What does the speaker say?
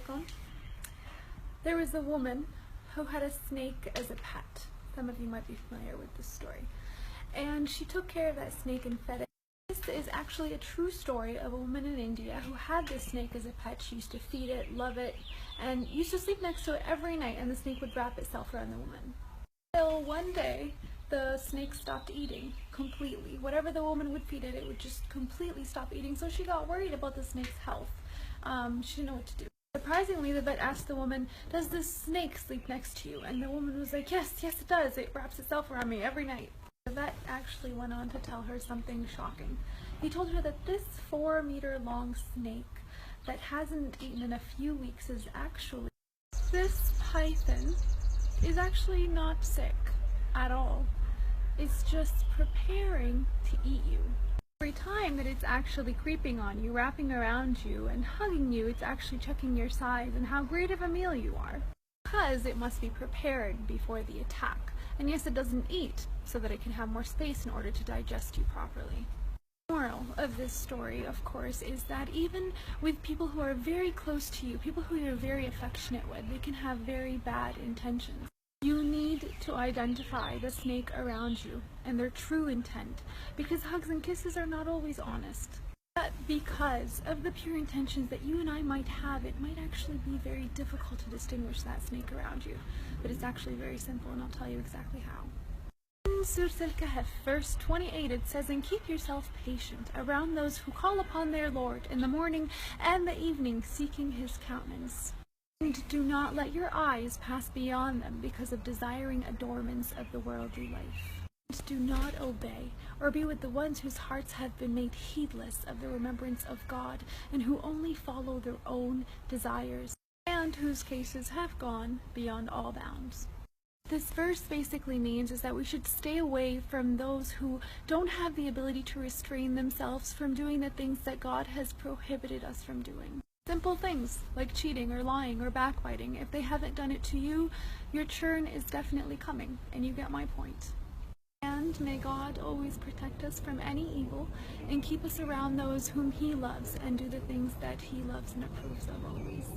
alaikum. There was a woman who had a snake as a pet. Some of you might be familiar with this story. And she took care of that snake and fed it. This is actually a true story of a woman in India who had this snake as a pet. She used to feed it, love it, and used to sleep next to it every night, and the snake would wrap itself around the woman. Until one day, the snake stopped eating completely. Whatever the woman would feed it, it would just completely stop eating. So she got worried about the snake's health. She didn't know what to do. Surprisingly, the vet asked the woman, "Does this snake sleep next to you?" And the woman was like, yes it does. It wraps itself around me every night. The vet actually went on to tell her something shocking. He told her that this 4-meter long snake that hasn't eaten in a few weeks is actually, this python is actually not sick at all. It's just preparing to eat you. Every time that it's actually creeping on you, wrapping around you and hugging you, it's actually checking your size and how great of a meal you are. Because it must be prepared before the attack. And yes, it doesn't eat so that it can have more space in order to digest you properly. The moral of this story, of course, is that even with people who are very close to you, people who you're very affectionate with, they can have very bad intentions. You need to identify the snake around you and their true intent, because hugs and kisses are not always honest. But because of the pure intentions that you and I might have, it might actually be very difficult to distinguish that snake around you. But it's actually very simple, and I'll tell you exactly how. In Surah Al-Kahf, verse 28, it says, "And keep yourself patient around those who call upon their Lord in the morning and the evening, seeking His countenance. And do not let your eyes pass beyond them because of desiring adornments of the worldly life. And do not obey or be with the ones whose hearts have been made heedless of the remembrance of God, and who only follow their own desires, and whose cases have gone beyond all bounds." This verse basically means is that we should stay away from those who don't have the ability to restrain themselves from doing the things that God has prohibited us from doing. Simple things like cheating or lying or backbiting. If they haven't done it to you, your turn is definitely coming, and you get my point. And may God always protect us from any evil and keep us around those whom He loves and do the things that He loves and approves of always.